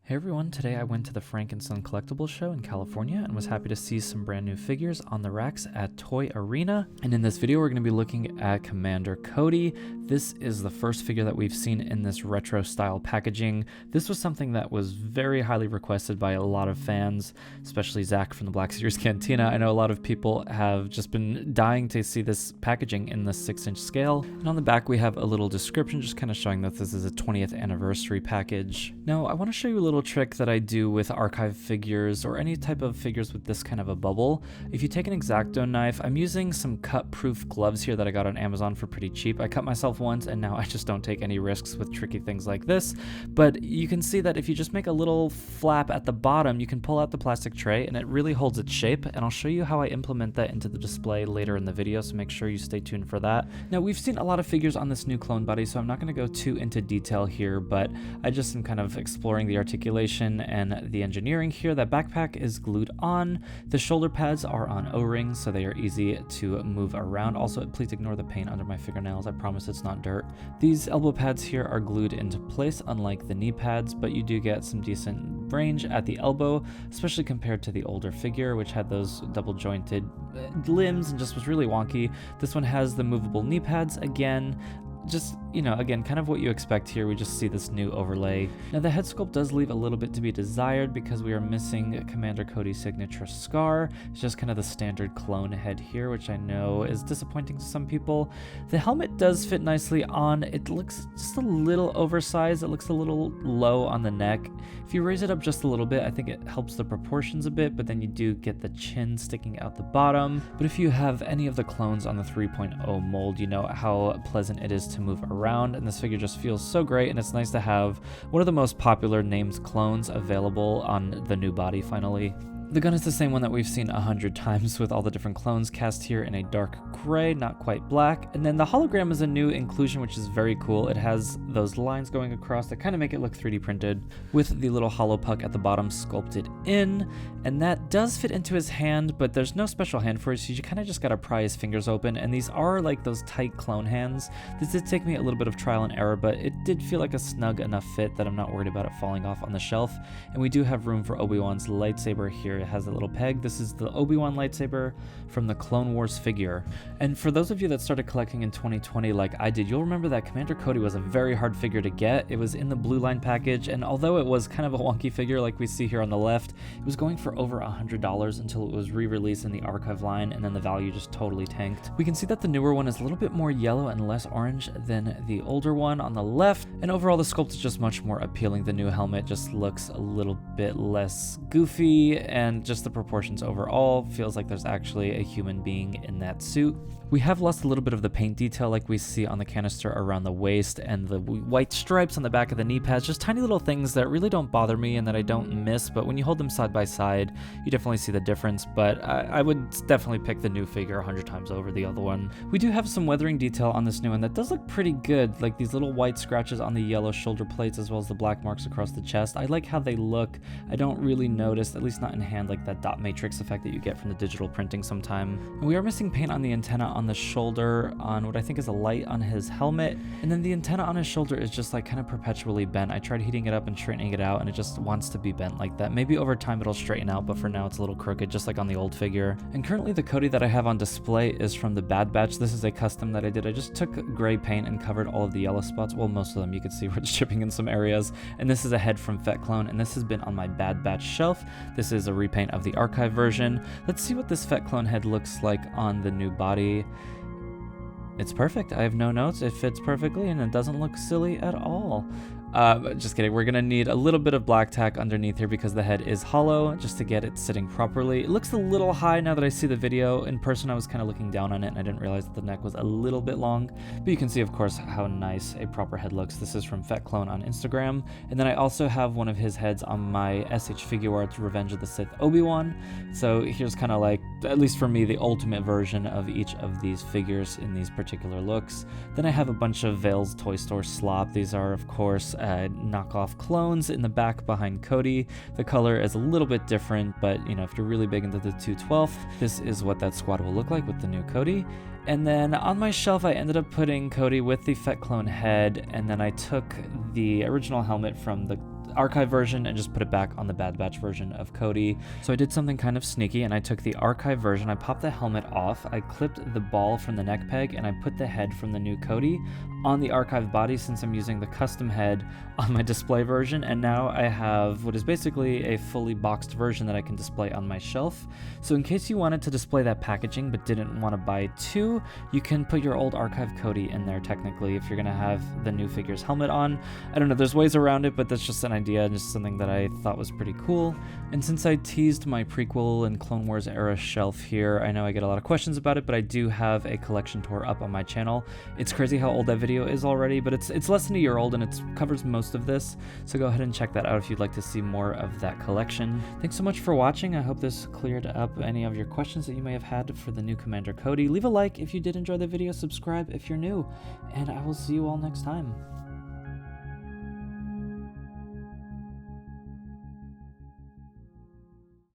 Hey everyone, today I went to the Frankenstein Collectibles show in California and was happy to see some brand new figures on the racks at Toy Arena. And in this video, we're going to be looking at Commander Cody. This is the first figure that we've seen in this retro style packaging. This was something that was very highly requested by a lot of fans, especially Zach from the Black Series Cantina. I know a lot of people have just been dying to see this packaging in the 6-inch scale. And on the back, we have a little description just kind of showing that this is a 20th anniversary package. Now, I want to show you a little trick that I do with archive figures or any type of figures with this kind of a bubble. If you take an X-Acto knife, I'm using some cut-proof gloves here that I got on Amazon for pretty cheap. I cut myself once and now I just don't take any risks with tricky things like this. But you can see that if you just make a little flap at the bottom, you can pull out the plastic tray and it really holds its shape. And I'll show you how I implement that into the display later in the video, so make sure you stay tuned for that. Now, we've seen a lot of figures on this new clone body, so I'm not going to go too into detail here, but I just am kind of exploring the articulation and the engineering here. That backpack is glued on. The shoulder pads are on O-rings, so they are easy to move around. Also, please ignore the paint under my fingernails. I promise it's not dirt. These elbow pads here are glued into place, unlike the knee pads, but you do get some decent range at the elbow, especially compared to the older figure, which had those double jointed limbs and just was really wonky. This one has the movable knee pads again. Just, again, kind of what you expect here. We just see this new overlay. Now, the head sculpt does leave a little bit to be desired because we are missing Commander Cody's signature scar. It's just kind of the standard clone head here, which I know is disappointing to some people. The helmet does fit nicely on. It looks just a little oversized. It looks a little low on the neck. If you raise it up just a little bit, I think it helps the proportions a bit, but then you do get the chin sticking out the bottom. But if you have any of the clones on the 3.0 mold, you know how pleasant it is to move around, and this figure just feels so great, and it's nice to have one of the most popular named clones available on the new body finally. The gun is the same one that we've seen 100 times with all the different clones, cast here in a dark gray, not quite black. And then the hologram is a new inclusion, which is very cool. It has those lines going across that kind of make it look 3D printed, with the little hollow puck at the bottom sculpted in. And that does fit into his hand, but there's no special hand for it, so you kind of just gotta pry his fingers open. And these are like those tight clone hands. This did take me a little bit of trial and error, but it did feel like a snug enough fit that I'm not worried about it falling off on the shelf. And we do have room for Obi-Wan's lightsaber here. It has a little peg. This is the Obi-Wan lightsaber from the Clone Wars figure. And for those of you that started collecting in 2020 like I did, you'll remember that Commander Cody was a very hard figure to get. It was in the blue line package, and although it was kind of a wonky figure like we see here on the left, it was going for over $100 until it was re-released in the archive line, and then the value just totally tanked. We can see that the newer one is a little bit more yellow and less orange than the older one on the left, and overall the sculpt is just much more appealing. The new helmet just looks a little bit less goofy, and just the proportions overall feels like there's actually a human being in that suit. We have lost a little bit of the paint detail like we see on the canister around the waist and the white stripes on the back of the knee pads, just tiny little things that really don't bother me and that I don't miss, but when you hold them side by side, you definitely see the difference. But I would definitely pick the new figure 100 times over the other one. We do have some weathering detail on this new one that does look pretty good, like these little white scratches on the yellow shoulder plates as well as the black marks across the chest. I like how they look. I don't really notice, at least not in hand, like that dot matrix effect that you get from the digital printing sometime. And we are missing paint on the antenna on the shoulder on what I think is a light on his helmet, and then the antenna on his shoulder is just like kind of perpetually bent. I tried heating it up and straightening it out and it just wants to be bent like that. Maybe over time it'll straighten out, but for now it's a little crooked just like on the old figure. And currently the Cody that I have on display is from the Bad Batch. This is a custom that I did. I just took gray paint and covered all of the yellow spots. Well, most of them. You can see where it's chipping in some areas. And this is a head from Fett Clone, and this has been on my Bad Batch shelf. This is a repaint of the archive version. Let's see what this Fett Clone head looks like on the new body. It's perfect. I have no notes. It fits perfectly and it doesn't look silly at all. Just kidding. We're going to need a little bit of black tack underneath here because the head is hollow just to get it sitting properly. It looks a little high now that I see the video. In person, I was kind of looking down on it and I didn't realize that the neck was a little bit long. But you can see, of course, how nice a proper head looks. This is from Fett Clone on Instagram. And then I also have one of his heads on my SH Figuarts Revenge of the Sith Obi-Wan. So here's kind of like, at least for me, the ultimate version of each of these figures in these particular looks. Then I have a bunch of Vale's Toy Store slop. These are, of course, knockoff clones in the back behind Cody. The color is a little bit different, but if you're really big into the 212, this is what that squad will look like with the new Cody. And then on my shelf, I ended up putting Cody with the Fett Clone head, and then I took the original helmet from the archive version and just put it back on the Bad Batch version of Cody. So I did something kind of sneaky, and I took the archive version, I popped the helmet off, I clipped the ball from the neck peg, and I put the head from the new Cody on the archive body since I'm using the custom head on my display version, and now I have what is basically a fully boxed version that I can display on my shelf. So in case you wanted to display that packaging but didn't want to buy two, you can put your old archive Cody in there technically if you're going to have the new figure's helmet on. I don't know, there's ways around it, but that's just an idea and just something that I thought was pretty cool. And since I teased my prequel and Clone Wars era shelf here, I know I get a lot of questions about it, but I do have a collection tour up on my channel. It's crazy how old that video is already, but it's less than a year old and it covers most of this, so go ahead and check that out if you'd like to see more of that collection. Thanks so much for watching. I hope this cleared up any of your questions that you may have had for the new Commander Cody. Leave a like if you did enjoy the video, subscribe if you're new, and I will see you all next time.